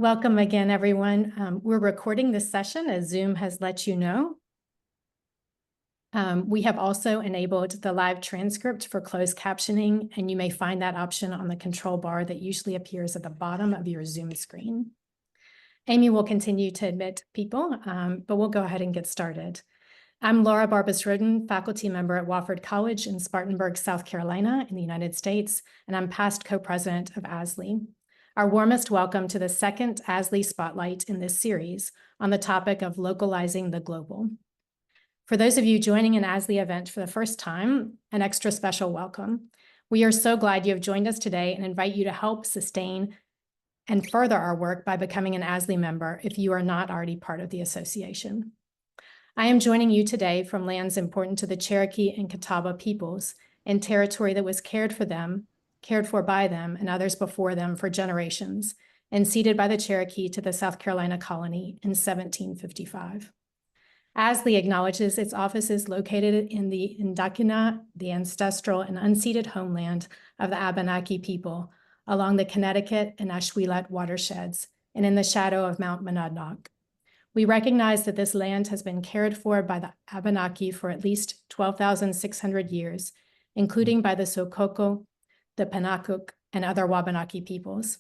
Welcome again, everyone. We're recording this session as Zoom has let you know. We have also enabled the live transcript for closed captioning, and you may find that option on the control bar that usually appears at the bottom of your Zoom screen. Amy will continue to admit people, but we'll go ahead and get started. I'm Laura Barbas-Roden, faculty member at Wofford College in Spartanburg, South Carolina in the United States, and I'm past co-president of ASLE. Our warmest welcome to the second ASLE Spotlight in this series on the topic of localizing the global. For those of you joining an ASLE event for the first time, an extra special welcome. We are so glad you have joined us today and invite you to help sustain and further our work by becoming an ASLE member if you are not already part of the association. I am joining you today from lands important to the Cherokee and Catawba peoples in territory that was cared for by them and others before them for generations, and ceded by the Cherokee to the South Carolina colony in 1755. ASLE acknowledges its offices located in the Indakina, the ancestral and unceded homeland of the Abenaki people, along the Connecticut and Ashwellet watersheds, and in the shadow of Mount Monadnock. We recognize that this land has been cared for by the Abenaki for at least 12,600 years, including by the Sokoko, the Pennacook, and other Wabanaki peoples.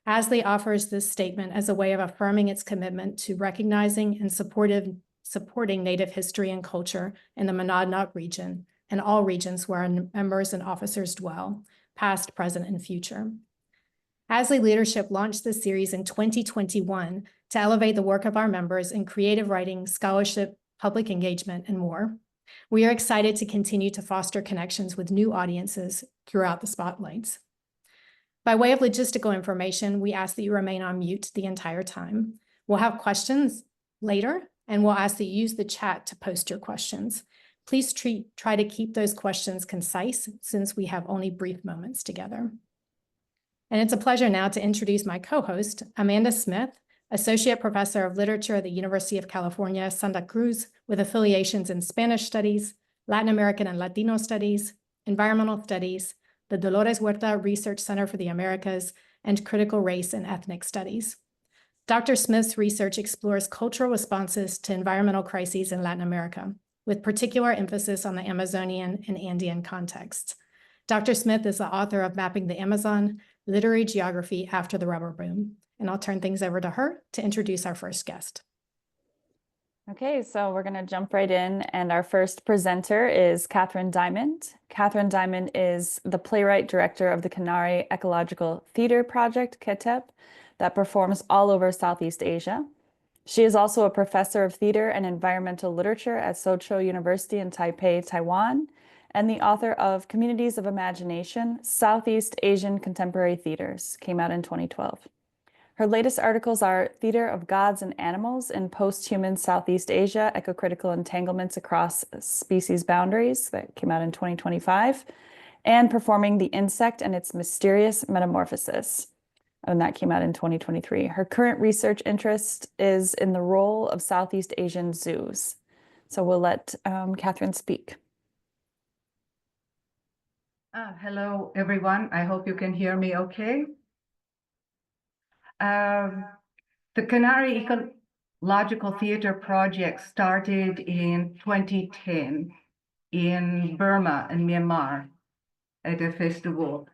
ASLE offers this statement as a way of affirming its commitment to recognizing and supporting Native history and culture in the Monadnock region and all regions where our members and officers dwell, past, present, and future. ASLE leadership launched this series in 2021 to elevate the work of our members in creative writing, scholarship, public engagement, and more. We are excited to continue to foster connections with new audiences throughout the spotlights. By way of logistical information, we ask that you remain on mute the entire time. We'll have questions later, and we'll ask that you use the chat to post your questions. Please try to keep those questions concise since we have only brief moments together. And it's a pleasure now to introduce my co-host, Amanda Smith, Associate Professor of Literature at the University of California, Santa Cruz, with affiliations in Spanish Studies, Latin American and Latino Studies, Environmental Studies, the Dolores Huerta Research Center for the Americas, and Critical Race and Ethnic Studies. Dr. Smith's research explores cultural responses to environmental crises in Latin America, with particular emphasis on the Amazonian and Andean contexts. Dr. Smith is the author of Mapping the Amazon, Literary Geography After the Rubber Boom. And I'll turn things over to her to introduce our first guest. Okay, so we're going to jump right in, and our first presenter is Catherine Diamond. Catherine Diamond is the playwright director of the Canary Ecological Theater Project, KETEP, that performs all over Southeast Asia. She is also a professor of theater and environmental literature at Soochow University in Taipei, Taiwan, and the author of Communities of Imagination, Southeast Asian Contemporary Theaters, came out in 2012. Her latest articles are Theater of Gods and Animals in Post-Human Southeast Asia, Ecocritical Entanglements Across Species Boundaries, that came out in 2025, and Performing the Insect and Its Mysterious Metamorphosis, and that came out in 2023. Her current research interest is in the role of Southeast Asian zoos. So we'll let Catherine speak. Hello, everyone. I hope you can hear me okay. The Canary Ecological Theater Project started in 2010 in Burma and Myanmar at a festival.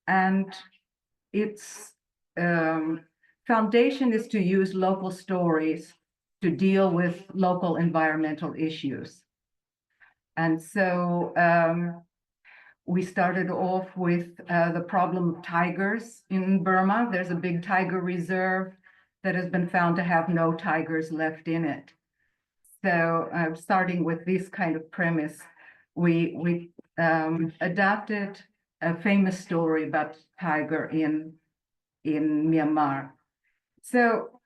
And its foundation is to use local stories to deal with local environmental issues. And so we started off with the problem of tigers in Burma. There's a big tiger reserve that has been found to have no tigers left in it. So starting with this kind of premise, we adapted a famous story about tiger in Myanmar. So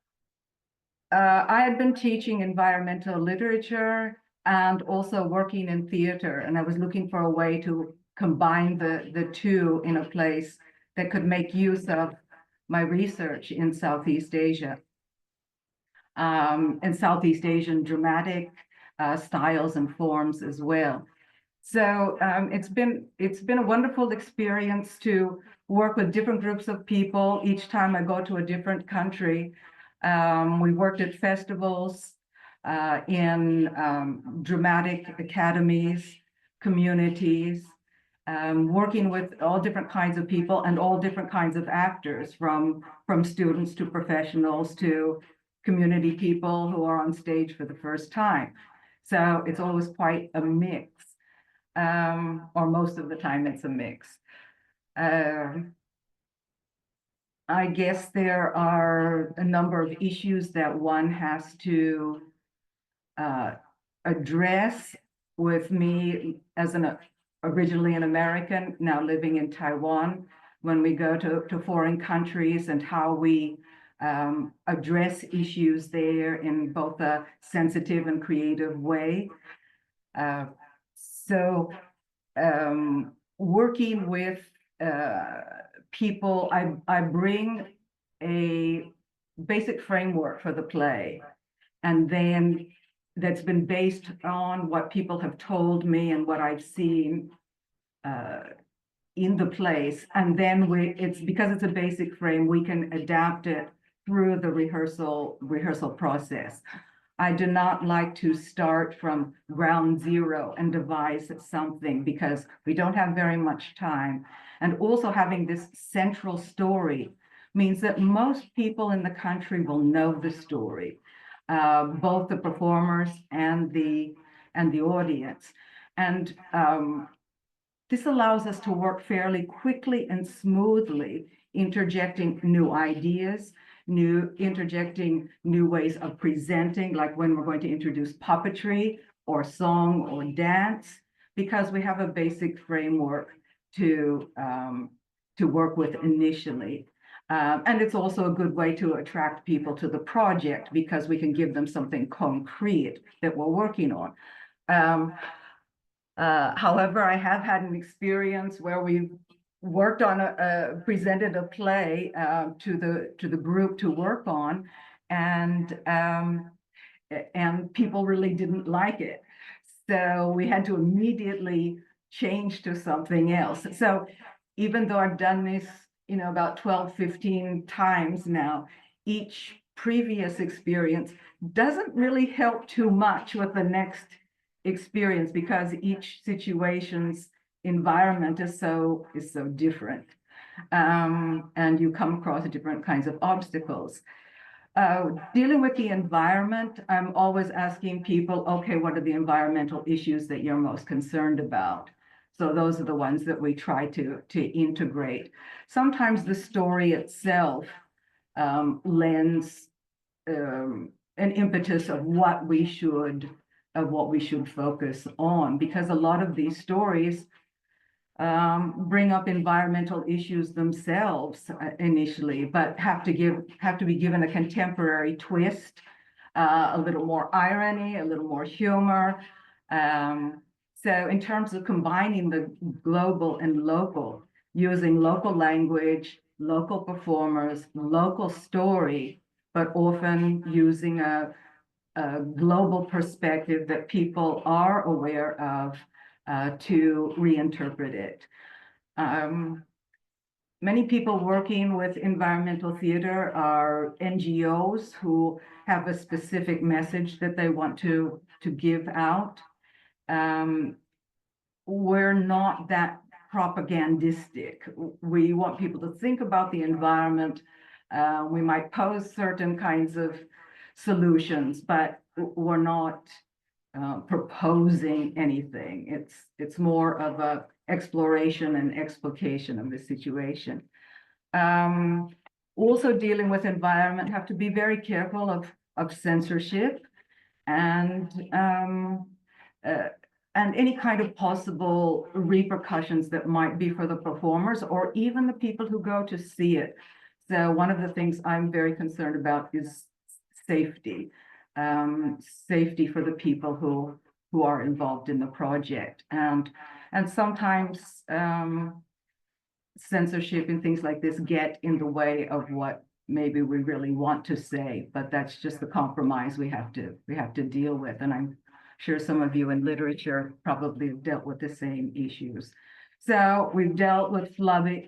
I had been teaching environmental literature and also working in theater, and I was looking for a way to combine the two in a place that could make use of my research in Southeast Asia and Southeast Asian dramatic styles and forms as well. So it's been a wonderful experience to work with different groups of people each time I go to a different country. We worked at festivals, in dramatic academies, communities, working with all different kinds of people and all different kinds of actors, from students to professionals to community people who are on stage for the first time. So it's always quite a mix, or most of the time it's a mix. I guess there are a number of issues that one has to address with me as originally an American, now living in Taiwan, when we go to foreign countries, and how we address issues there in both a sensitive and creative way. So working with people, I bring a basic framework for the play, and then that's been based on what people have told me and what I've seen in the place. And then because it's a basic frame, we can adapt it through the rehearsal process. I do not like to start from ground zero and devise something, because we don't have very much time. And also having this central story means that most people in the country will know the story, both the performers and the audience. And this allows us to work fairly quickly and smoothly, interjecting new ideas, interjecting new ways of presenting, like when we're going to introduce puppetry or song or dance, because we have a basic framework to work with initially. And it's also a good way to attract people to the project, because we can give them something concrete that we're working on. However, I have had an experience where we worked on presented a play to the group to work on, and people really didn't like it. So we had to immediately change to something else. So even though I've done this, about 12, 15 times now, each previous experience doesn't really help too much with the next experience, because each situation's environment is so different, and you come across different kinds of obstacles. Dealing with the environment, I'm always asking people, okay, what are the environmental issues that you're most concerned about? So those are the ones that we try to integrate. Sometimes the story itself lends an impetus of what we should focus on, because a lot of these stories bring up environmental issues themselves initially, but have to be given a contemporary twist, a little more irony, a little more humor. So in terms of combining the global and local, using local language, local performers, local story, but often using a global perspective that people are aware of, to reinterpret it. Many people working with environmental theater are NGOs who have a specific message that they want to give out. We're not that propagandistic. We want people to think about the environment. We might pose certain kinds of solutions, but we're not proposing anything. It's more of a exploration and explication of the situation. Also dealing with environment, have to be very careful of censorship and any kind of possible repercussions that might be for the performers or even the people who go to see it. So one of the things I'm very concerned about is safety. Safety for the people who are involved in the project, and sometimes censorship and things like this get in the way of what maybe we really want to say, but that's just the compromise we have to deal with. And I'm sure some of you in literature probably have dealt with the same issues. So we've dealt with flooding,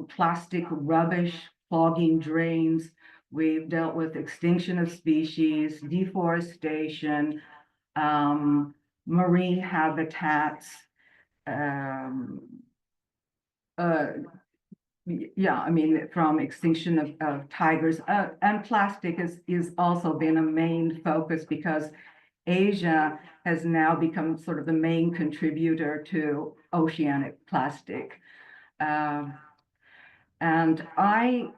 plastic rubbish, clogging drains. We've dealt with extinction of species, deforestation, marine habitats, yeah, I mean, from extinction of tigers, and plastic is also been a main focus because Asia has now become sort of the main contributor to oceanic plastic. And I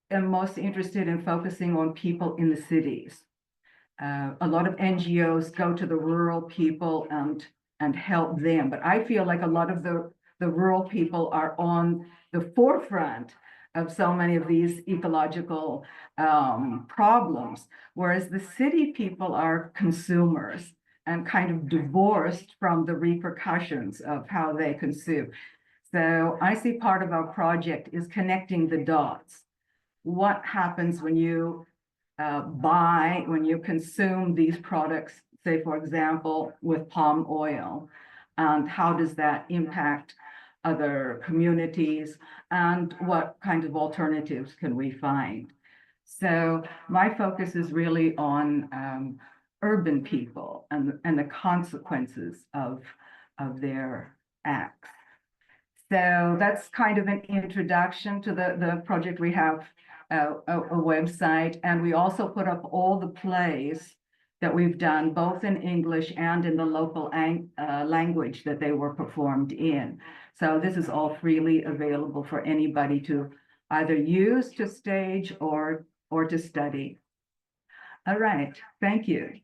am most interested in focusing on people in the cities. A lot of NGOs go to the rural people and help them, but I feel like a lot of the rural people are on the forefront of so many of these ecological problems, whereas the city people are consumers and kind of divorced from the repercussions of how they consume. So I see part of our project is connecting the dots. What happens when you when you consume these products, say, for example, with palm oil, and how does that impact other communities, and what kind of alternatives can we find? So my focus is really on urban people and the consequences of their acts. So that's kind of an introduction to the project. We have a website, and we also put up all the plays that we've done, both in English and in the local language that they were performed in. So this is all freely available for anybody to either use to stage or to study. All right, thank you.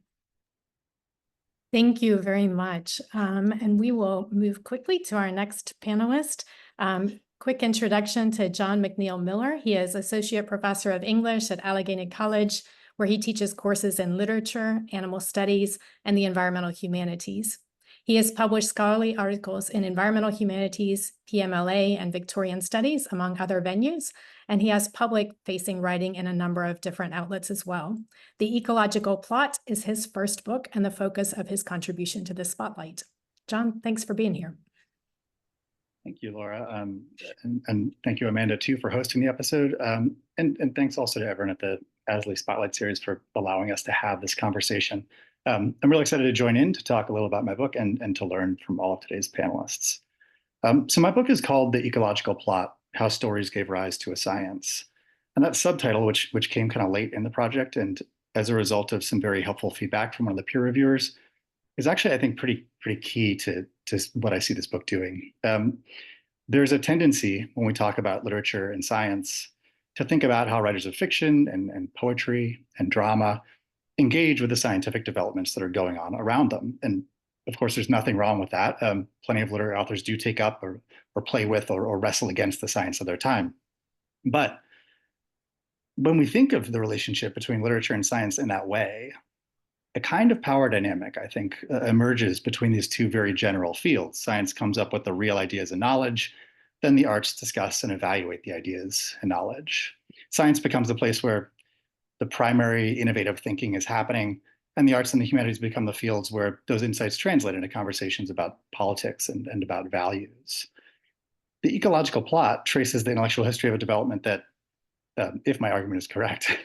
Thank you very much. And we will move quickly to our next panelist. Quick introduction to John McNeil Miller. He is Associate Professor of English at Allegheny College, where he teaches courses in literature, animal studies, and the environmental humanities. He has published scholarly articles in environmental humanities, PMLA, and Victorian studies, among other venues, and he has public-facing writing in a number of different outlets as well. The Ecological Plot is his first book and the focus of his contribution to the spotlight. John, thanks for being here. Thank you, Laura. And thank you, Amanda, too, for hosting the episode. And thanks also to everyone at the ASLE Spotlight Series for allowing us to have this conversation. I'm really excited to join in to talk a little about my book and to learn from all of today's panelists. So my book is called The Ecological Plot: How Stories Gave Rise to a Science. And that subtitle, which came kind of late in the project, and as a result of some very helpful feedback from one of the peer reviewers, is actually, I think, pretty key to what I see this book doing. There's a tendency when we talk about literature and science to think about how writers of fiction and poetry and drama engage with the scientific developments that are going on around them. And of course, there's nothing wrong with that. Plenty of literary authors do take up or play with or wrestle against the science of their time. But when we think of the relationship between literature and science in that way, a kind of power dynamic, I think, emerges between these two very general fields. Science comes up with the real ideas and knowledge, then the arts discuss and evaluate the ideas and knowledge. Science becomes a place where the primary innovative thinking is happening, and the arts and the humanities become the fields where those insights translate into conversations about politics and about values. The ecological plot traces the intellectual history of a development that, if my argument is correct,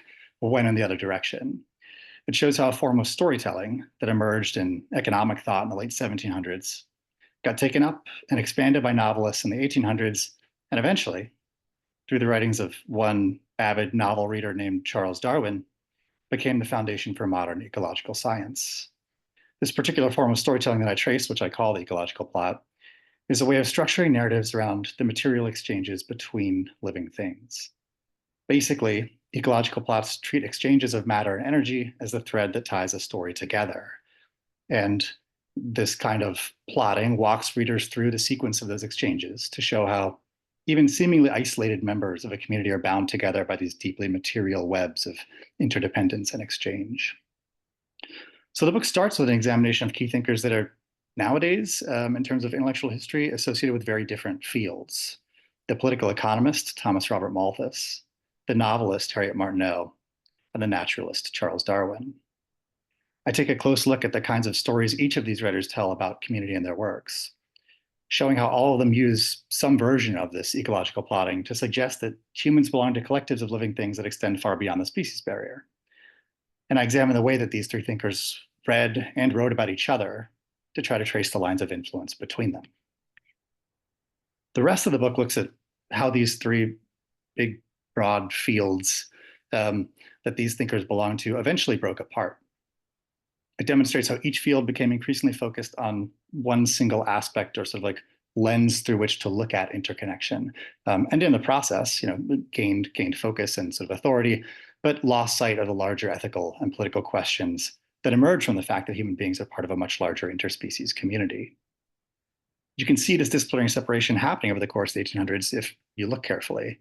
went in the other direction. It shows how a form of storytelling that emerged in economic thought in the late 1700s got taken up and expanded by novelists in the 1800s, and eventually, through the writings of one avid novel reader named Charles Darwin, became the foundation for modern ecological science. This particular form of storytelling that I trace, which I call the ecological plot, is a way of structuring narratives around the material exchanges between living things. Basically, ecological plots treat exchanges of matter and energy as the thread that ties a story together. And this kind of plotting walks readers through the sequence of those exchanges to show how even seemingly isolated members of a community are bound together by these deeply material webs of interdependence and exchange. So the book starts with an examination of key thinkers that are nowadays, in terms of intellectual history, associated with very different fields. The political economist, Thomas Robert Malthus, the novelist, Harriet Martineau, and the naturalist, Charles Darwin. I take a close look at the kinds of stories each of these writers tell about community in their works, showing how all of them use some version of this ecological plotting to suggest that humans belong to collectives of living things that extend far beyond the species barrier. And I examine the way that these three thinkers read and wrote about each other to try to trace the lines of influence between them. The rest of the book looks at how these three big, broad fields that these thinkers belong to eventually broke apart. It demonstrates how each field became increasingly focused on one single aspect or sort of like lens through which to look at interconnection. And in the process, gained focus and sort of authority, but lost sight of the larger ethical and political questions that emerge from the fact that human beings are part of a much larger interspecies community. You can see this disciplinary separation happening over the course of the 1800s if you look carefully.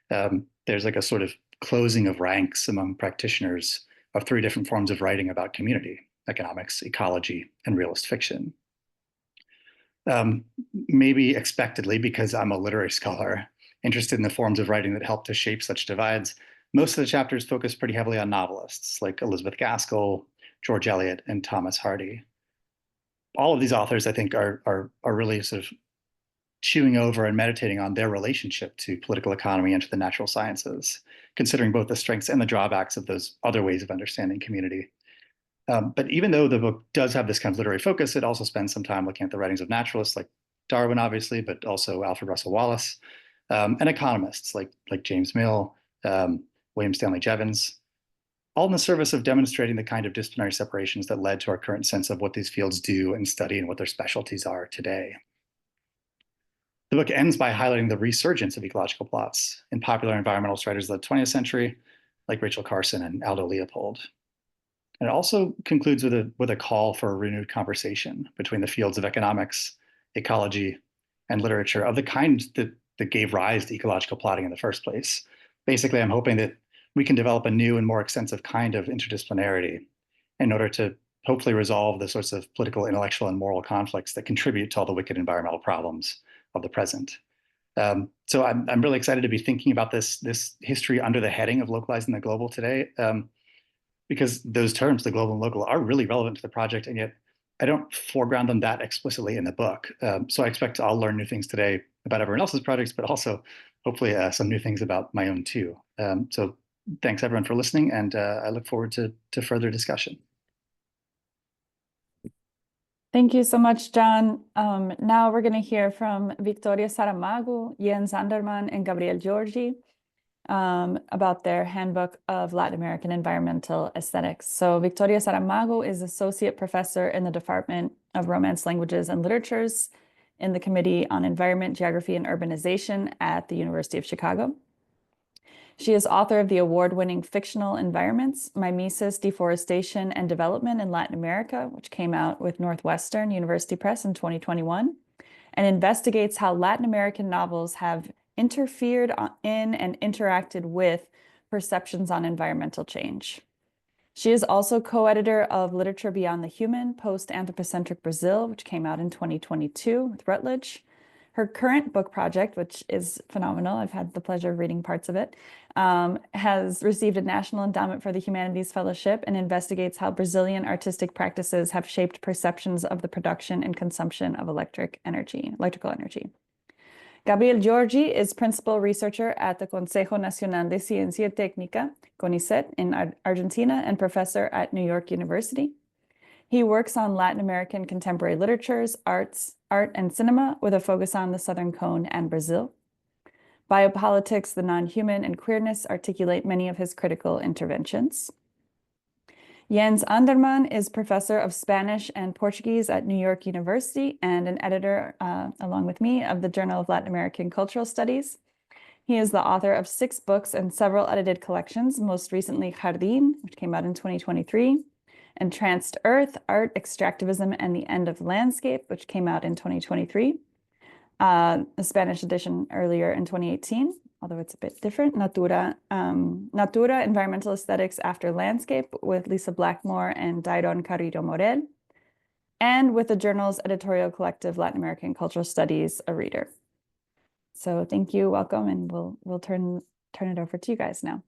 There's like a sort of closing of ranks among practitioners of three different forms of writing about community: economics, ecology, and realist fiction. Maybe expectedly, because I'm a literary scholar interested in the forms of writing that help to shape such divides, most of the chapters focus pretty heavily on novelists like Elizabeth Gaskell, George Eliot, and Thomas Hardy. All of these authors, I think, are really sort of chewing over and meditating on their relationship to political economy and to the natural sciences, considering both the strengths and the drawbacks of those other ways of understanding community. But even though the book does have this kind of literary focus, it also spends some time looking at the writings of naturalists like Darwin, obviously, but also Alfred Russel Wallace, and economists like James Mill, William Stanley Jevons, all in the service of demonstrating the kind of disciplinary separations that led to our current sense of what these fields do and study and what their specialties are today. The book ends by highlighting the resurgence of ecological plots in popular environmentalist writers of the 20th century, like Rachel Carson and Aldo Leopold. And it also concludes with a call for a renewed conversation between the fields of economics, ecology, and literature of the kind that gave rise to ecological plotting in the first place. Basically, I'm hoping that we can develop a new and more extensive kind of interdisciplinarity in order to hopefully resolve the sorts of political, intellectual, and moral conflicts that contribute to all the wicked environmental problems of the present. So I'm really excited to be thinking about this history under the heading of localizing the global today, because those terms, the global and local, are really relevant to the project, and yet I don't foreground them that explicitly in the book. So I expect I'll learn new things today about everyone else's projects, but also hopefully some new things about my own too. So thanks everyone for listening, and I look forward to further discussion. Thank you so much, John. Now we're going to hear from Victoria Saramago, Jens Anderman, and Gabriel Giorgi about their Handbook of Latin American Environmental Aesthetics. So Victoria Saramago is Associate Professor in the Department of Romance Languages and Literatures in the Committee on Environment, Geography, and Urbanization at the University of Chicago. She is author of the award-winning fictional environments, Mimesis, Deforestation, and Development in Latin America, which came out with Northwestern University Press in 2021, and investigates how Latin American novels have interfered in and interacted with perceptions on environmental change. She is also co-editor of Literature Beyond the Human, Post-Anthropocentric Brazil, which came out in 2022 with Routledge. Her current book project, which is phenomenal, I've had the pleasure of reading parts of it, has received a National Endowment for the Humanities Fellowship and investigates how Brazilian artistic practices have shaped perceptions of the production and consumption of electrical energy. Gabriel Giorgi is principal researcher at the Consejo Nacional de Ciencia y Técnica, CONICET, in Argentina, and professor at New York University. He works on Latin American contemporary literatures, art and cinema, with a focus on the Southern Cone and Brazil. Biopolitics, the non-human, and queerness articulate many of his critical interventions. Jens Anderman is professor of Spanish and Portuguese at New York University and an editor, along with me, of the Journal of Latin American Cultural Studies. He is the author of 6 books and several edited collections, most recently Jardín, which came out in 2023, Entranced Earth, Art, Extractivism, and the End of Landscape, which came out in 2023. The Spanish edition earlier in 2018, although it's a bit different. Natura, Environmental Aesthetics After Landscape with Lisa Blackmore and Dairon Carrillo Morel, and with the journal's editorial collective Latin American Cultural Studies, A Reader. So thank you, welcome, and we'll turn it over to you guys now.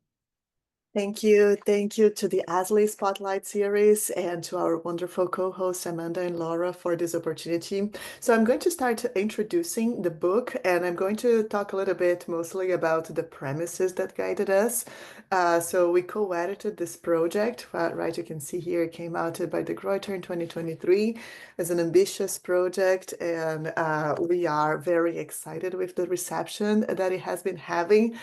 Thank you. Thank you to the ASLE Spotlight series and to our wonderful co-hosts Amanda and Laura for this opportunity. So I'm going to start introducing the book, and I'm going to talk a little bit mostly about the premises that guided us. So we co-edited this project, right? You can see here it came out by De Gruyter in 2023 as an ambitious project, and we are very excited with the reception that it has been having.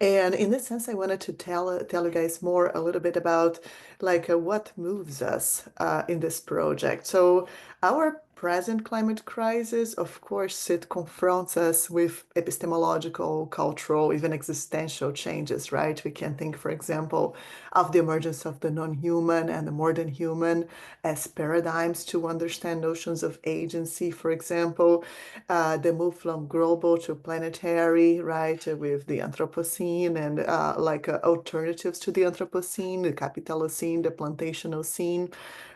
And in this sense, I wanted to tell you guys more a little bit about what moves us in this project. So our present climate crisis, of course, it confronts us with epistemological, cultural, even existential changes, right? We can think, for example, of the emergence of the non-human and the more than human as paradigms to understand notions of agency, for example, the move from global to planetary, right, with the Anthropocene and alternatives to the Anthropocene, the Capitalocene, the Plantationocene,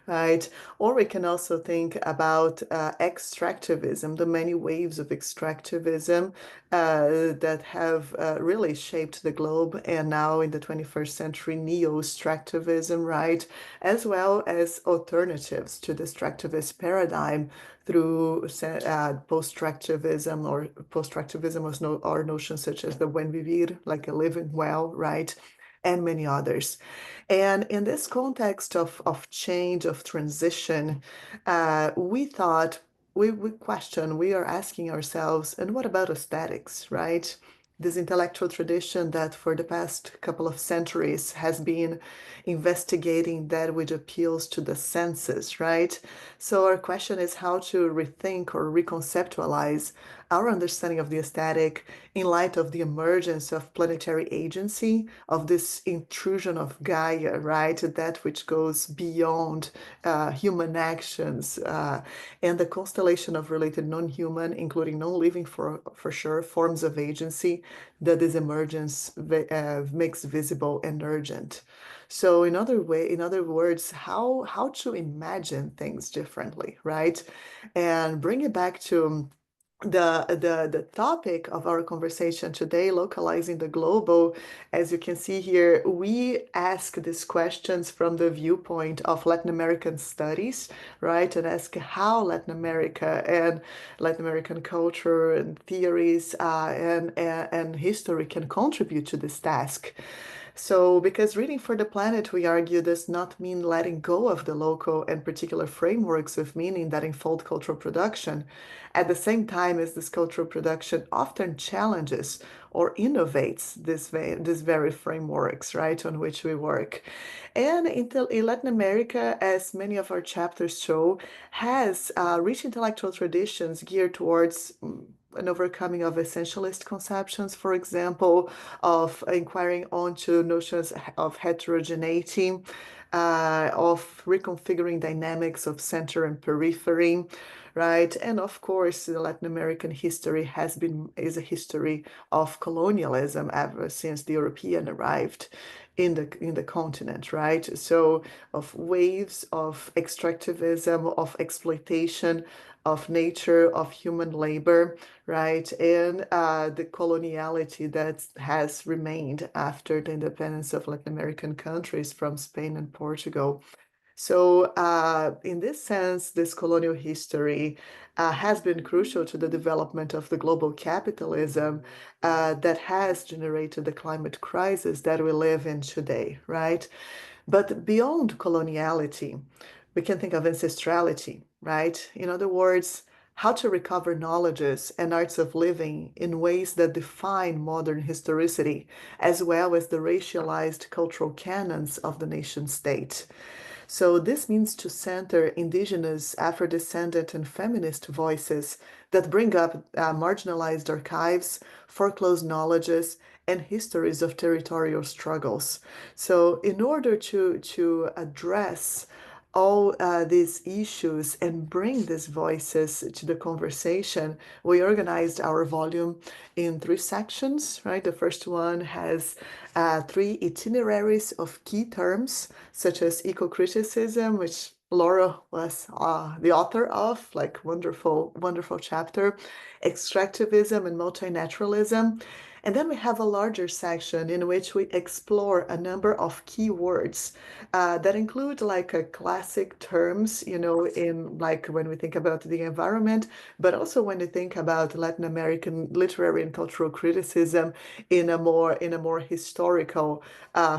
right? Or we can also think about extractivism, the many waves of extractivism that have really shaped the globe, and now in the 21st century, neo-extractivism, right? As well as alternatives to the extractivist paradigm through post-extractivism or notions such as the buen vivir, like a living well, right? And many others. And in this context of change, of transition, we thought, we are asking ourselves, and what about aesthetics, right? This intellectual tradition that for the past couple of centuries has been investigating that which appeals to the senses, right? So our question is how to rethink or reconceptualize our understanding of the aesthetic in light of the emergence of planetary agency, of this intrusion of Gaia, right? That which goes beyond human actions, and the constellation of related non-human, including non-living for sure, forms of agency that this emergence makes visible and urgent. So in other words, how to imagine things differently, right? And bring it back to the topic of our conversation today, localizing the global. As you can see here, we ask these questions from the viewpoint of Latin American studies, right? And ask how Latin America and Latin American culture and theories and history can contribute to this task. So, because reading for the planet, we argue, does not mean letting go of the local and particular frameworks of meaning that unfold cultural production, at the same time as this cultural production often challenges or innovates these very frameworks, right, on which we work. And in Latin America, as many of our chapters show, has rich intellectual traditions geared towards an overcoming of essentialist conceptions, for example, of inquiring onto notions of heterogeneity, of reconfiguring dynamics of center and periphery, right? And of course, the Latin American history is a history of colonialism ever since the European arrived in the continent, right? So of waves of extractivism, of exploitation of nature, of human labor, right? And the coloniality that has remained after the independence of Latin American countries from Spain and Portugal. So in this sense, this colonial history has been crucial to the development of the global capitalism that has generated the climate crisis that we live in today, right? But beyond coloniality, we can think of ancestrality, right? In other words, how to recover knowledges and arts of living in ways that define modern historicity, as well as the racialized cultural canons of the nation state. So this means to center indigenous, Afro-descendant, and feminist voices that bring up marginalized archives, foreclosed knowledges, and histories of territorial struggles. So in order to address all these issues and bring these voices to the conversation, we organized our volume in 3 sections, right? The first one has 3 itineraries of key terms, such as eco-criticism, which Laura was the author of, like wonderful, wonderful chapter, extractivism and multinaturalism, And then we have a larger section in which we explore a number of keywords that include like classic terms, you know, in like when we think about the environment, but also when you think about Latin American literary and cultural criticism in a more historical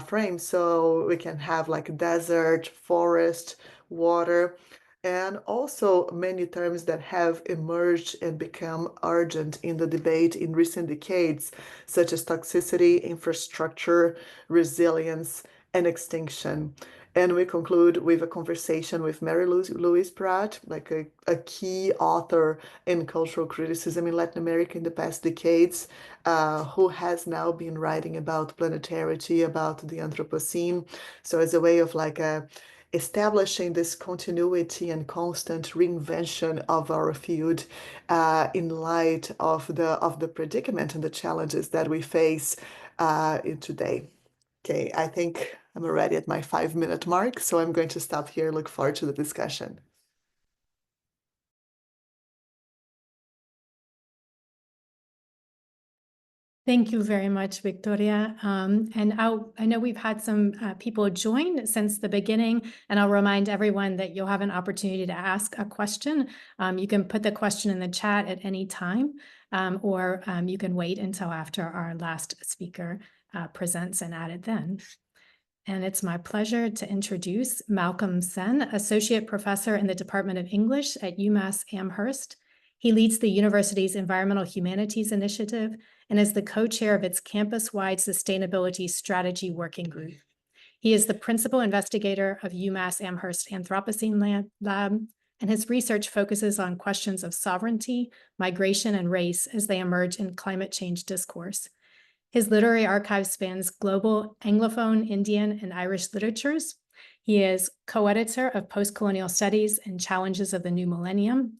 frame. So we can have like desert, forest, water, and also many terms that have emerged and become urgent in the debate in recent decades, such as toxicity, infrastructure, resilience, and extinction. And we conclude with a conversation with Mary Louise Pratt, like a key author in cultural criticism in Latin America in the past decades, who has now been writing about planetarity, about the Anthropocene. So as a way of like establishing this continuity and constant reinvention of our field in light of the predicament and the challenges that we face today. Okay, I think I'm already at my 5-minute mark, so I'm going to stop here. Look forward to the discussion. Thank you very much, Victoria. And I know we've had some people join since the beginning, and I'll remind everyone that you'll have an opportunity to ask a question. You can put the question in the chat at any time, or you can wait until after our last speaker presents and add it then. And it's my pleasure to introduce Malcolm Sen, Associate Professor in the Department of English at UMass Amherst. He leads the university's Environmental Humanities Initiative and is the co-chair of its campus-wide sustainability strategy working group. He is the principal investigator of UMass Amherst Anthropocene Lab, and his research focuses on questions of sovereignty, migration, and race as they emerge in climate change discourse. His literary archive spans global Anglophone, Indian, and Irish literatures. He is co-editor of Postcolonial Studies and Challenges of the New Millennium,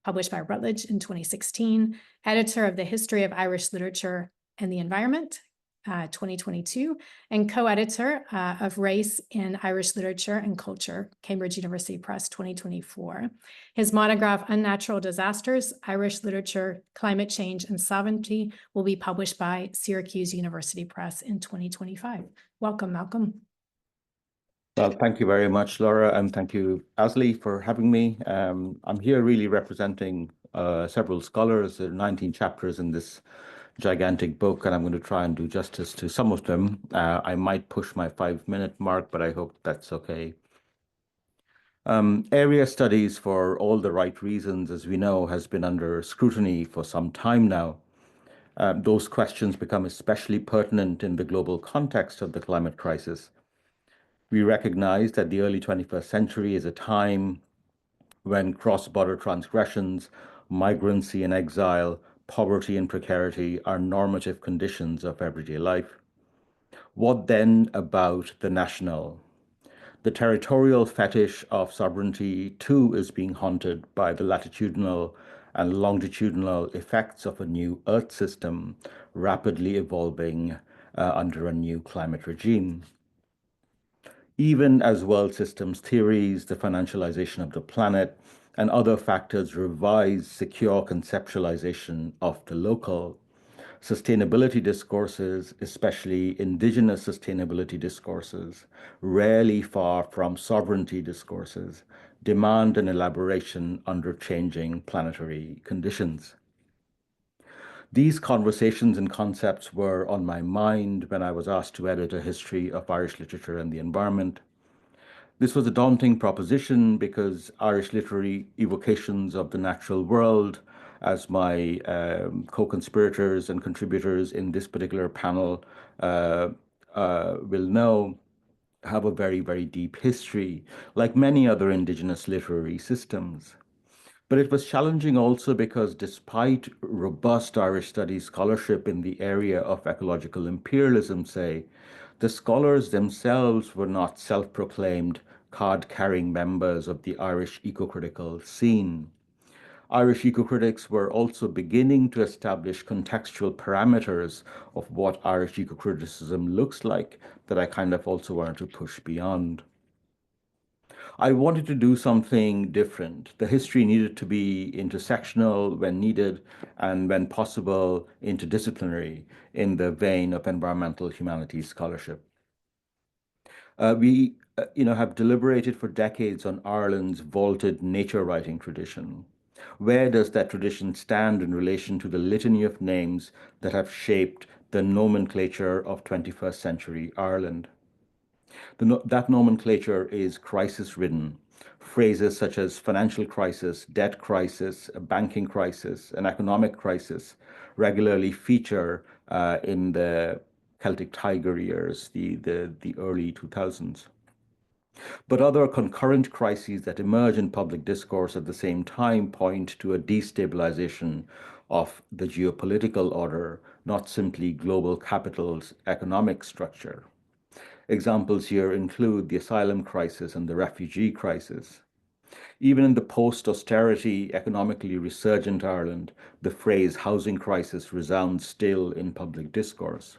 published by Routledge in 2016, editor of the History of Irish Literature and the Environment, 2022, and co-editor of Race in Irish Literature and Culture, Cambridge University Press, 2024. His monograph, Unnatural Disasters, Irish Literature, Climate Change, and Sovereignty will be published by Syracuse University Press in 2025. Welcome, Malcolm. Well, thank you very much, Laura, and thank you, ASLE, for having me. I'm here really representing several scholars. There are 19 chapters in this gigantic book, and I'm going to try and do justice to some of them. I might push my 5-minute mark, but I hope that's okay. Area studies, for all the right reasons, as we know, has been under scrutiny for some time now. Those questions become especially pertinent in the global context of the climate crisis. We recognize that the early 21st century is a time when cross-border transgressions, migrancy and exile, poverty and precarity are normative conditions of everyday life. What then about the national? The territorial fetish of sovereignty too is being haunted by the latitudinal and longitudinal effects of a new Earth system rapidly evolving under a new climate regime. Even as world systems theories, the financialization of the planet, and other factors revise secure conceptualization of the local, sustainability discourses, especially indigenous sustainability discourses, rarely far from sovereignty discourses, demand an elaboration under changing planetary conditions. These conversations and concepts were on my mind when I was asked to edit a history of Irish literature and the environment. This was a daunting proposition because Irish literary evocations of the natural world, as my co-conspirators and contributors in this particular panel will know, have a very, very deep history, like many other indigenous literary systems. But it was challenging also because despite robust Irish studies scholarship in the area of ecological imperialism, say, the scholars themselves were not self-proclaimed card-carrying members of the Irish eco-critical scene. Irish eco-critics were also beginning to establish contextual parameters of what Irish eco-criticism looks like that I kind of also wanted to push beyond. I wanted to do something different. The history needed to be intersectional when needed, and when possible, interdisciplinary in the vein of environmental humanities scholarship. We have deliberated for decades on Ireland's vaulted nature writing tradition. Where does that tradition stand in relation to the litany of names that have shaped the nomenclature of 21st century Ireland? That nomenclature is crisis-ridden. Phrases such as financial crisis, debt crisis, a banking crisis, an economic crisis regularly feature in the Celtic Tiger years, the early 2000s. But other concurrent crises that emerge in public discourse at the same time point to a destabilization of the geopolitical order, not simply global capital's economic structure. Examples here include the asylum crisis and the refugee crisis. Even in the post-austerity, economically resurgent Ireland, the phrase housing crisis resounds still in public discourse.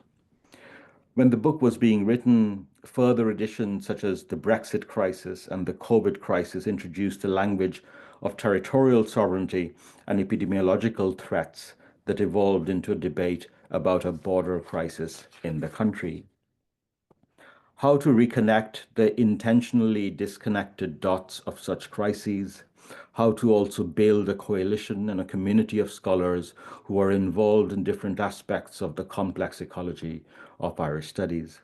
When the book was being written, further editions such as the Brexit crisis and the COVID crisis introduced a language of territorial sovereignty and epidemiological threats that evolved into a debate about a border crisis in the country. How to reconnect the intentionally disconnected dots of such crises, how to also build a coalition and a community of scholars who are involved in different aspects of the complex ecology of Irish studies,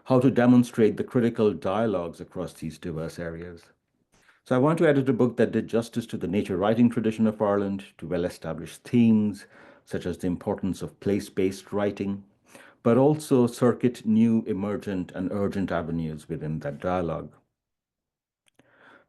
how to demonstrate the critical dialogues across these diverse areas. So I want to edit a book that did justice to the nature writing tradition of Ireland, to well-established themes, such as the importance of place-based writing, but also circuit new, emergent, and urgent avenues within that dialogue.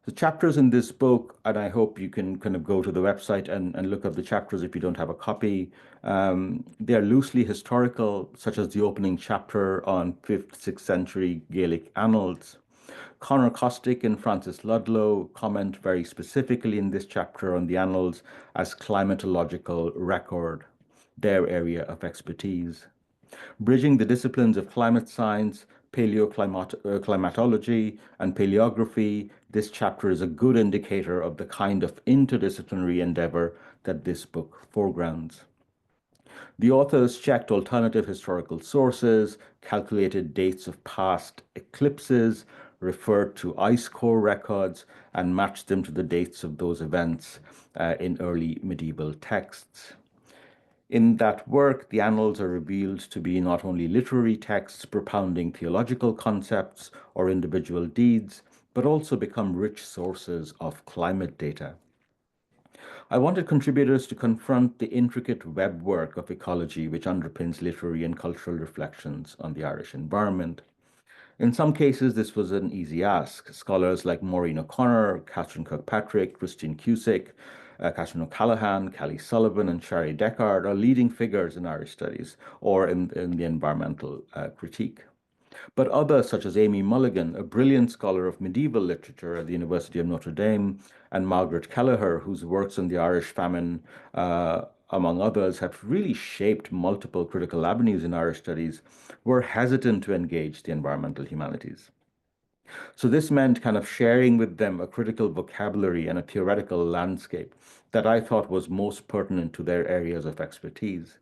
The chapters in this book, and I hope you can kind of go to the website and look up the chapters if you don't have a copy. They are loosely historical, such as the opening chapter on 5th, 6th century Gaelic annals. Conor Costick and Francis Ludlow comment very specifically in this chapter on the annals as climatological record, their area of expertise. Bridging the disciplines of climate science, climatology, and paleography, this chapter is a good indicator of the kind of interdisciplinary endeavor that this book foregrounds. The authors checked alternative historical sources, calculated dates of past eclipses, referred to ice core records, and matched them to the dates of those events in early medieval texts. In that work, the annals are revealed to be not only literary texts propounding theological concepts or individual deeds, but also become rich sources of climate data. I wanted contributors to confront the intricate webwork of ecology which underpins literary and cultural reflections on the Irish environment. In some cases, this was an easy ask. Scholars like Maureen O'Connor, Catherine Kirkpatrick, Christine Cusick, Catherine O'Callaghan, Kelly Sullivan, and Sherry Deckard are leading figures in Irish studies or in the environmental critique. But others, such as Amy Mulligan, a brilliant scholar of medieval literature at the University of Notre Dame, and Margaret Kelleher, whose works on the Irish famine, among others, have really shaped multiple critical avenues in Irish studies, were hesitant to engage the environmental humanities. So this meant kind of sharing with them a critical vocabulary and a theoretical landscape that I thought was most pertinent to their areas of expertise.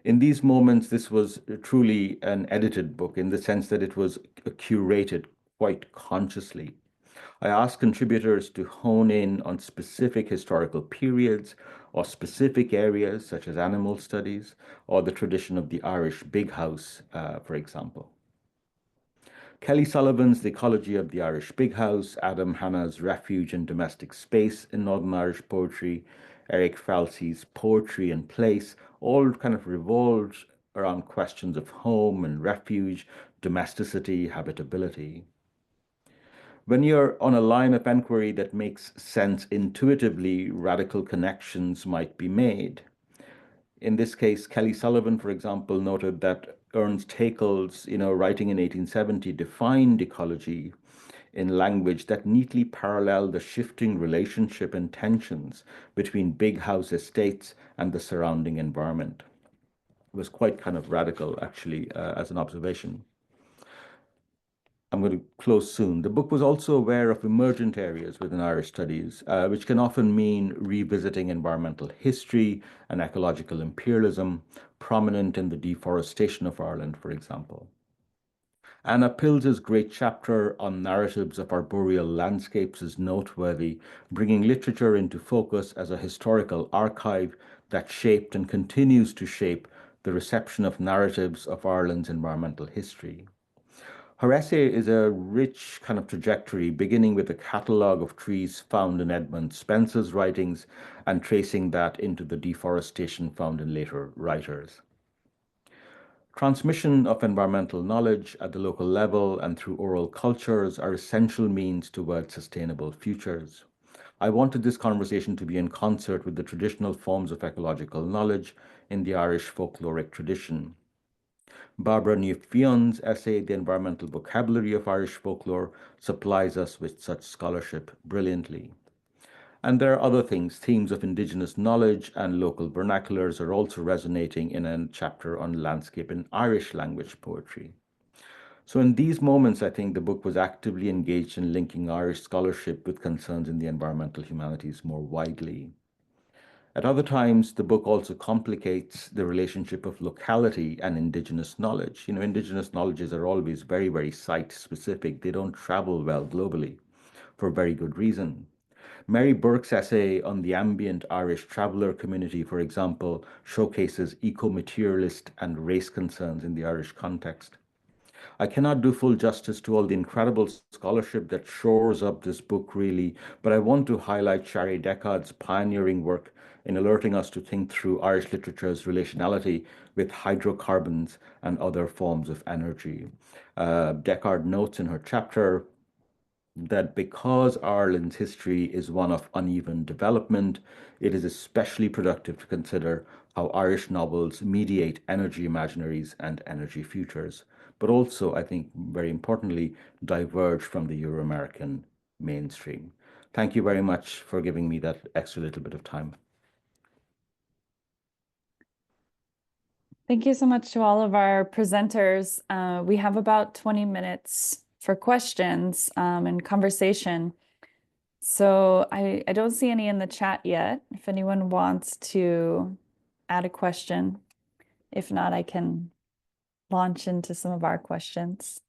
In these moments, this was truly an edited book in the sense that it was curated quite consciously. I asked contributors to hone in on specific historical periods or specific areas such as animal studies or the tradition of the Irish big house, for example. Kelly Sullivan's The Ecology of the Irish Big House, Adam Hanna's Refuge and Domestic Space in Northern Irish Poetry, Eric Falsey's Poetry and Place, all kind of revolved around questions of home and refuge, domesticity, habitability. When you're on a line of enquiry that makes sense intuitively, radical connections might be made. In this case, Kelly Sullivan, for example, noted that Ernst Haeckel's, writing in 1870 defined ecology in language that neatly paralleled the shifting relationship and tensions between big house estates and the surrounding environment. It was quite kind of radical, actually, as an observation. I'm going to close soon. The book was also aware of emergent areas within Irish studies, which can often mean revisiting environmental history and ecological imperialism, prominent in the deforestation of Ireland, for example. Anna Pils's great chapter on narratives of arboreal landscapes is noteworthy, bringing literature into focus as a historical archive that shaped and continues to shape the reception of narratives of Ireland's environmental history. Her essay is a rich kind of trajectory, beginning with a catalogue of trees found in Edmund Spenser's writings and tracing that into the deforestation found in later writers. Transmission of environmental knowledge at the local level and through oral cultures are essential means towards sustainable futures. I wanted this conversation to be in concert with the traditional forms of ecological knowledge in the Irish folkloric tradition. Barbara Neufvion's essay, The Environmental Vocabulary of Irish Folklore, supplies us with such scholarship brilliantly. And there are other things. Themes of Indigenous knowledge and local vernaculars are also resonating in a chapter on landscape and Irish language poetry. So in these moments, I think the book was actively engaged in linking Irish scholarship with concerns in the environmental humanities more widely. At other times, the book also complicates the relationship of locality and Indigenous knowledge. You know, Indigenous knowledges are always very, very site-specific. They don't travel well globally for very good reason. Mary Burke's essay on the ambient Irish traveller community, for example, showcases eco-materialist and race concerns in the Irish context. I cannot do full justice to all the incredible scholarship that shores up this book, really, but I want to highlight Shari Deckard's pioneering work in alerting us to think through Irish literature's relationality with hydrocarbons and other forms of energy. Deckard notes in her chapter that because Ireland's history is one of uneven development, it is especially productive to consider how Irish novels mediate energy imaginaries and energy futures, but also, I think, very importantly, diverge from the Euro-American mainstream. Thank you very much for giving me that extra little bit of time. Thank you so much to all of our presenters. We have about 20 minutes for questions and conversation. So I don't see any in the chat yet. If anyone wants to add a question, if not, I can launch into some of our questions.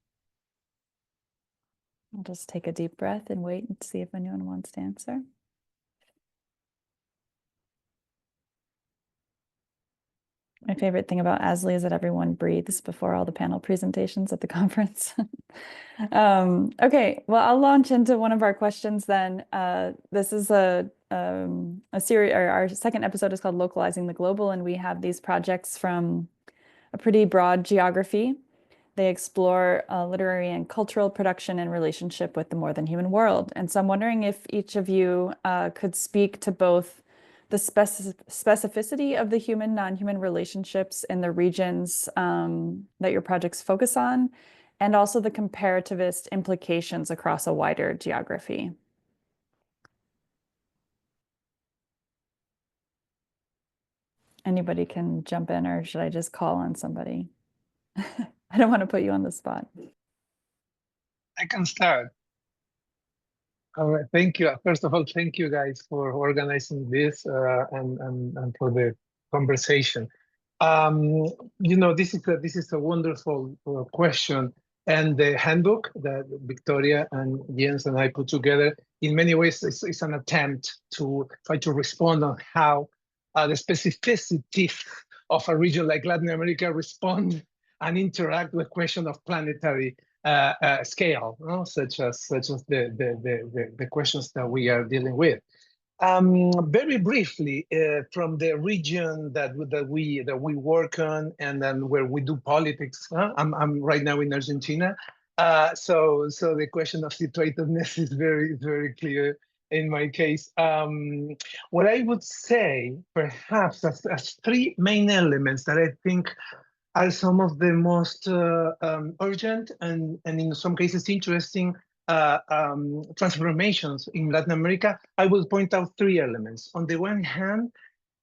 I'll just take a deep breath and wait and see if anyone wants to answer. My favorite thing about ASLE is that everyone breathes before all the panel presentations at the conference. Okay, well, I'll launch into one of our questions then. This is a series, or our second episode is called Localizing the Global, and we have these projects from a pretty broad geography. They explore literary and cultural production in relationship with the more than human world. And so I'm wondering if each of you could speak to both the specificity of the human, non-human relationships in the regions that your projects focus on, and also the comparativist implications across a wider geography. Anybody can jump in, or should I just call on somebody? I don't want to put you on the spot. I can start. All right, thank you. First of all, thank you guys for organizing this and for the conversation. You know, this is a wonderful question, and the handbook that Victoria and Jens and I put together, in many ways, is an attempt to try to respond on how the specificity of a region like Latin America respond and interact with question of planetary scale, no? such as the questions that we are dealing with. Very briefly, from the region that we work on, and then where we do politics. I'm right now in Argentina, so the question of situatedness is very clear in my case. What I would say, perhaps, as three main elements that I think are some of the most urgent and in some cases interesting transformations in Latin America, I will point out three elements. On the one hand,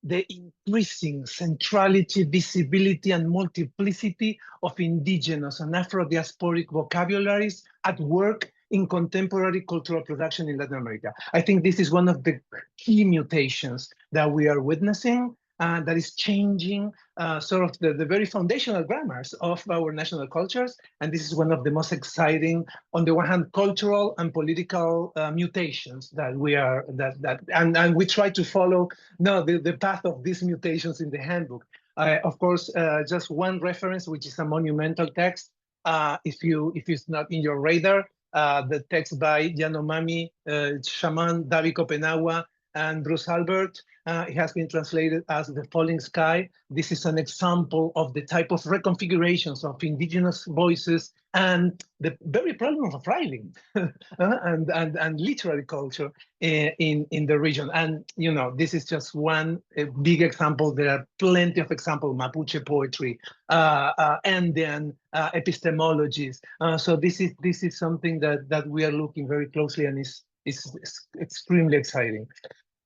the increasing centrality, visibility, and multiplicity of indigenous and Afro-diasporic vocabularies at work in contemporary cultural production in Latin America. I think this is one of the key mutations that we are witnessing, that is changing sort of the very foundational grammars of our national cultures. And this is one of the most exciting, on the one hand, cultural and political mutations that we are, and we try to follow the path of these mutations in the handbook. Of course, just one reference, which is a monumental text. If it's not in your radar, the text by Yanomami, Shaman, David Kopenawa, and Bruce Albert. It has been translated as The Falling Sky. This is an example of the type of reconfigurations of indigenous voices and the very problem of writing and literary culture in the region. And, you know, this is just one big example. There are plenty of examples, Mapuche poetry, and then epistemologies. So this is something that we are looking very closely, and is extremely exciting.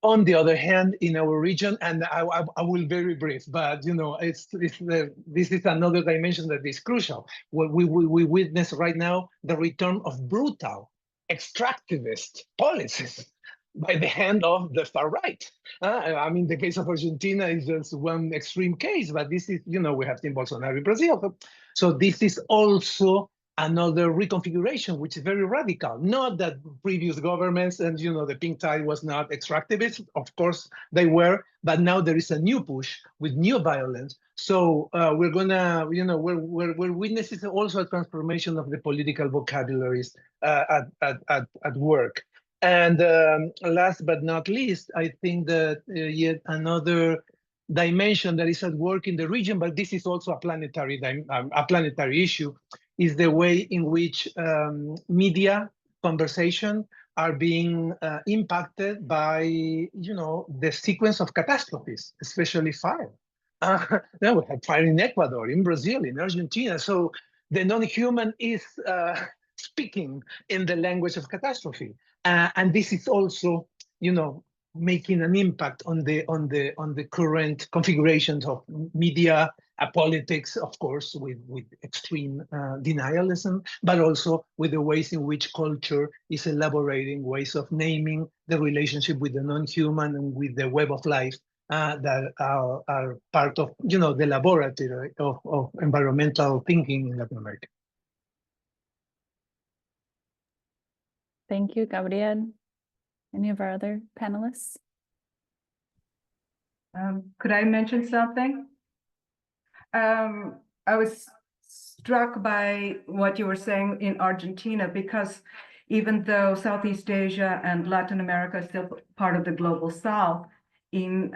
On the other hand, in our region, and I will very brief, but you know, this is another dimension that is crucial. What we witness right now, the return of brutal extractivist policies by the hand of the far right. I mean, the case of Argentina is just one extreme case, but this is, you know, we have seen Bolsonaro in Brazil. So this is also another reconfiguration, which is very radical. Not that previous governments and, you know, the pink tide was not extractivist. Of course they were, but now there is a new push with new violence. So we're gonna, you know, we're witnessing also a transformation of the political vocabularies at work. And last but not least, I think that yet another dimension that is at work in the region, but this is also a planetary issue, is the way in which media conversation are being impacted by, you know, the sequence of catastrophes, especially fire. Now we have fire in Ecuador, in Brazil, in Argentina. So the non-human is speaking in the language of catastrophe, and this is also, you know, making an impact on the current configurations of media, politics, of course, with extreme denialism, but also with the ways in which culture is elaborating ways of naming the relationship with the non-human and with the web of life that are part of, you know, the laboratory of environmental thinking in Latin America. Thank you, Gabriel. Any of our other panelists? Could I mention something? I was struck by what you were saying in Argentina, because even though Southeast Asia and Latin America is still part of the global South, in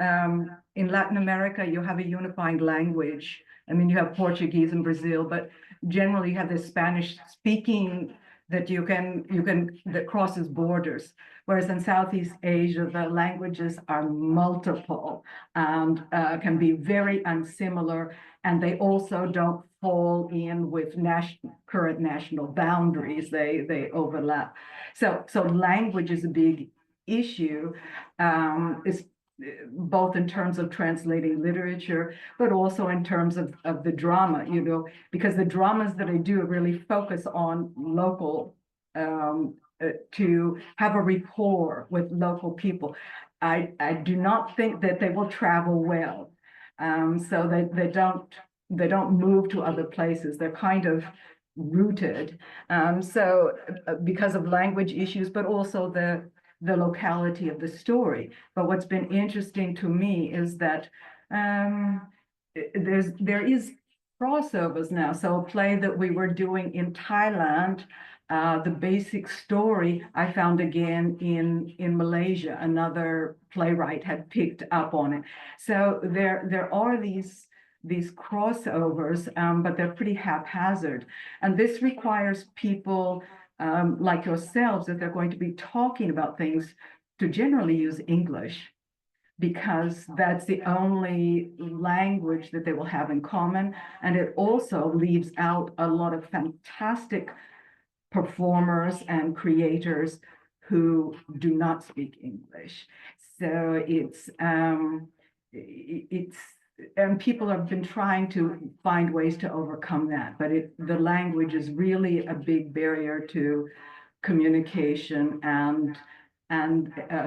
Latin America, you have a unifying language. I mean, you have Portuguese in Brazil, but generally you have this Spanish speaking that that crosses borders. Whereas in Southeast Asia, the languages are multiple and can be very unsimilar, and they also don't fall in with current national boundaries. They overlap. So language is a big issue. Is both in terms of translating literature, but also in terms of the drama, you know, because the dramas that I do really focus on local, to have a rapport with local people. I do not think that they will travel well. So they don't move to other places. They're kind of rooted. So because of language issues, but also the locality of the story. But what's been interesting to me is that there is crossovers now. So a play that we were doing in Thailand, the basic story I found again in Malaysia. Another playwright had picked up on it. So there are these crossovers, but they're pretty haphazard. And this requires people like yourselves, if they're going to be talking about things, to generally use English, because that's the only language that they will have in common. And it also leaves out a lot of fantastic performers and creators who do not speak English. So it's, and people have been trying to find ways to overcome that, but the language is really a big barrier to communication and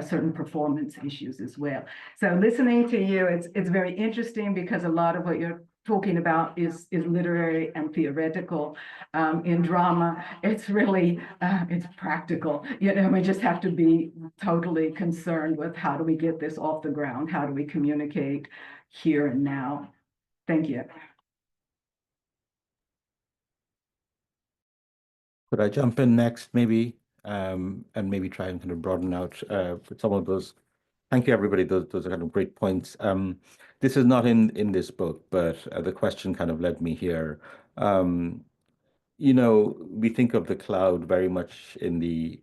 certain performance issues as well. So listening to you, it's very interesting because a lot of what you're talking about is literary and theoretical. In drama, it's really it's practical. You know, we just have to be totally concerned with how do we get this off the ground? How do we communicate here and now? Thank you. Could I jump in next, maybe, and maybe try and kind of broaden out some of those? Thank you, everybody. Those are kind of great points. This is not in this book, but the question kind of led me here. You know, we think of the cloud very much in the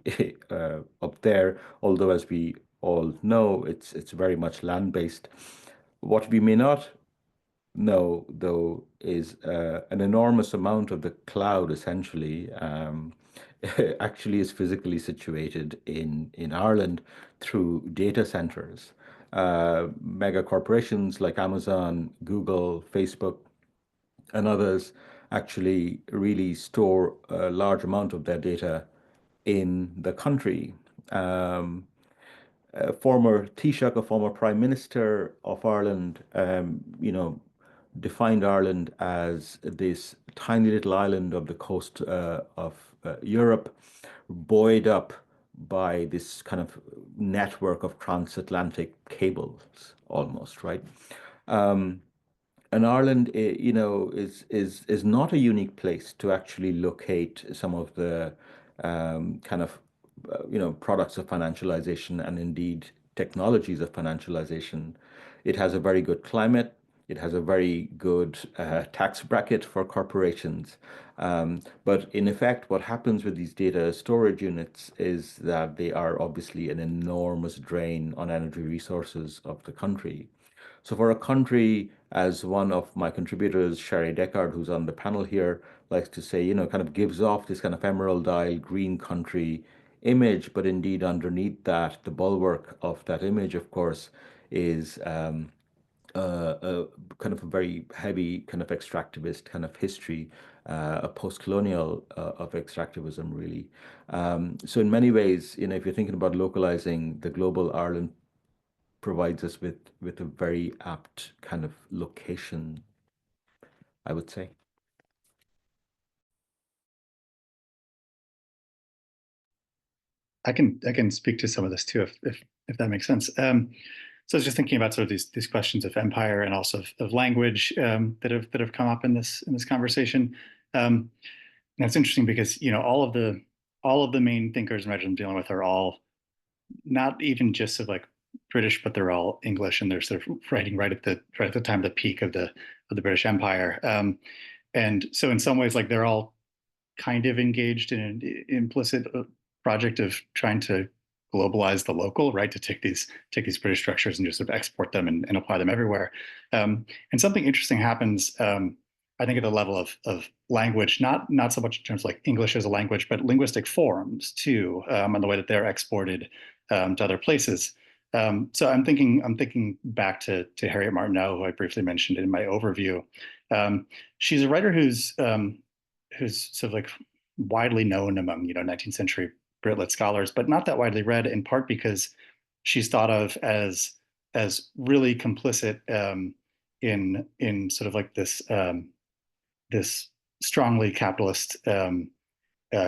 up there, although as we all know, it's very much land-based. What we may not know, though, is an enormous amount of the cloud essentially actually is physically situated in Ireland through data centers. Mega corporations like Amazon, Google, Facebook, and others actually really store a large amount of their data in the country. Former Taoiseach, a former Prime Minister of Ireland, you know, defined Ireland as this tiny little island of the coast of Europe, buoyed up by this kind of network of transatlantic cables, almost, right? And Ireland, you know, is not a unique place to actually locate some of the kind of you know, products of financialization and indeed technologies of financialization. It has a very good climate. It has a very good tax bracket for corporations. But in effect, what happens with these data storage units is that they are obviously an enormous drain on energy resources of the country. So for a country, as one of my contributors, Sherry Deckard, who's on the panel here, likes to say, you know, kind of gives off this kind of emerald isle, green country image, but indeed underneath that, the bulwark of that image, of course, is a kind of a very heavy kind of extractivist kind of history, a post-colonial of extractivism, really. So in many ways, you know, if you're thinking about localizing the global, Ireland provides us with a very apt kind of location, I would say. I can speak to some of this too, if that makes sense. So I was just thinking about sort of these questions of empire and also of language that have come up in this conversation. And it's interesting because, you know, all of the main thinkers and writers I'm dealing with are all not even just of like British, but they're all English, and they're sort of writing right at the time of the peak of the British Empire. And so in some ways, like they're all kind of engaged in an implicit project of trying to globalize the local, right? To take these British structures and just sort of export them and apply them everywhere. And something interesting happens, I think, at the level of language, not so much in terms of like English as a language, but linguistic forms too, and the way that they're exported to other places. So I'm thinking back to Harriet Martineau, who I briefly mentioned in my overview. She's a writer who's sort of like widely known among, you know, 19th century Brit Lit scholars, but not that widely read, in part because she's thought of as really complicit in sort of like this this strongly capitalist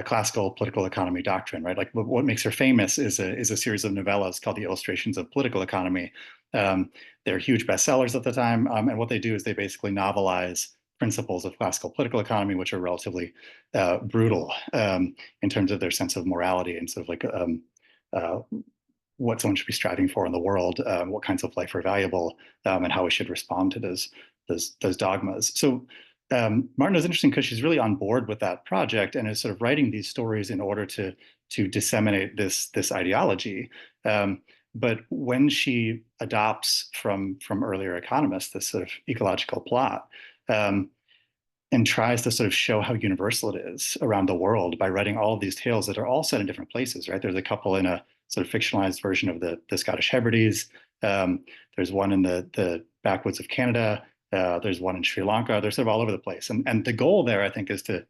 classical political economy doctrine, right? Like what makes her famous is a series of novellas called The Illustrations of Political Economy. They're huge bestsellers at the time, and what they do is they basically novelize principles of classical political economy, which are relatively brutal in terms of their sense of morality and sort of like what someone should be striving for in the world, what kinds of life are valuable, and how we should respond to those dogmas. So Martineau is interesting because she's really on board with that project and is sort of writing these stories in order to disseminate this ideology. But when she adopts from earlier economists this sort of ecological plot, and tries to sort of show how universal it is around the world by writing all of these tales that are all set in different places, right? There's a couple in a sort of fictionalized version of the Scottish Hebrides. There's one in the backwoods of Canada. There's one in Sri Lanka. They're sort of all over the place. And the goal there, I think, is to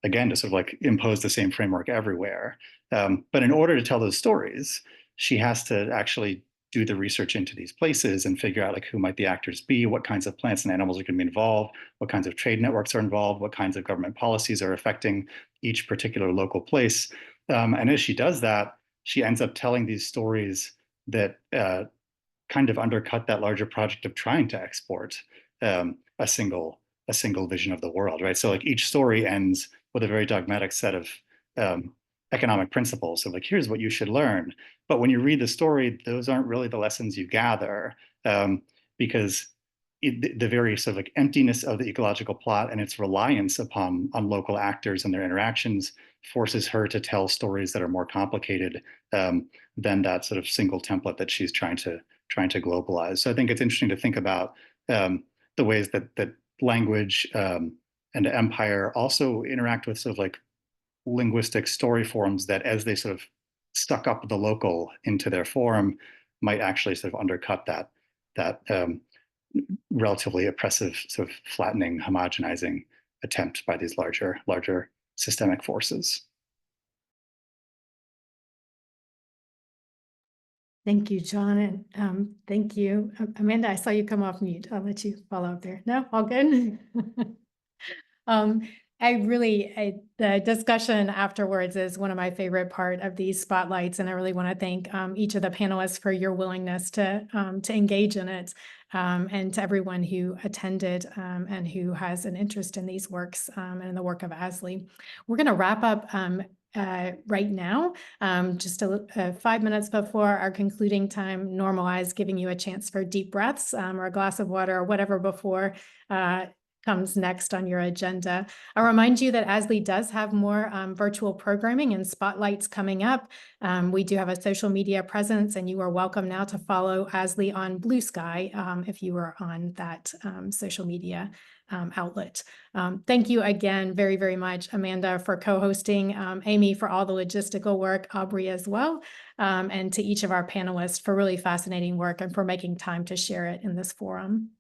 again, to sort of like impose the same framework everywhere. But in order to tell those stories, she has to actually do the research into these places and figure out like who might the actors be, what kinds of plants and animals are going to be involved, what kinds of trade networks are involved, what kinds of government policies are affecting each particular local place. And as she does that, she ends up telling these stories that kind of undercut that larger project of trying to export a single vision of the world, right? So like each story ends with a very dogmatic set of economic principles. So like, here's what you should learn. But when you read the story, those aren't really the lessons you gather, because the very sort of like emptiness of the ecological plot and its reliance on local actors and their interactions forces her to tell stories that are more complicated than that sort of single template that she's trying to globalize. So I think it's interesting to think about the ways that language and empire also interact with sort of like linguistic story forms that, as they sort of suck up the local into their form, might actually sort of undercut that relatively oppressive, sort of flattening, homogenizing attempt by these larger systemic forces. Thank you, John, and thank you. Amanda, I saw you come off mute. I'll let you follow up there. No, all good? The discussion afterwards is one of my favorite part of these spotlights, and I really want to thank each of the panelists for your willingness to engage in it, and to everyone who attended and who has an interest in these works and in the work of ASLE. We're going to wrap up right now, just 5 minutes before our concluding time, normalized, giving you a chance for deep breaths or a glass of water or whatever before comes next on your agenda. I'll remind you that ASLE does have more virtual programming and spotlights coming up. We do have a social media presence, and you are welcome now to follow ASLE on Blue Sky if you are on that social media outlet. Thank you again very, very much, Amanda, for co-hosting, Amy for all the logistical work, Aubrey as well, and to each of our panelists for really fascinating work and for making time to share it in this forum.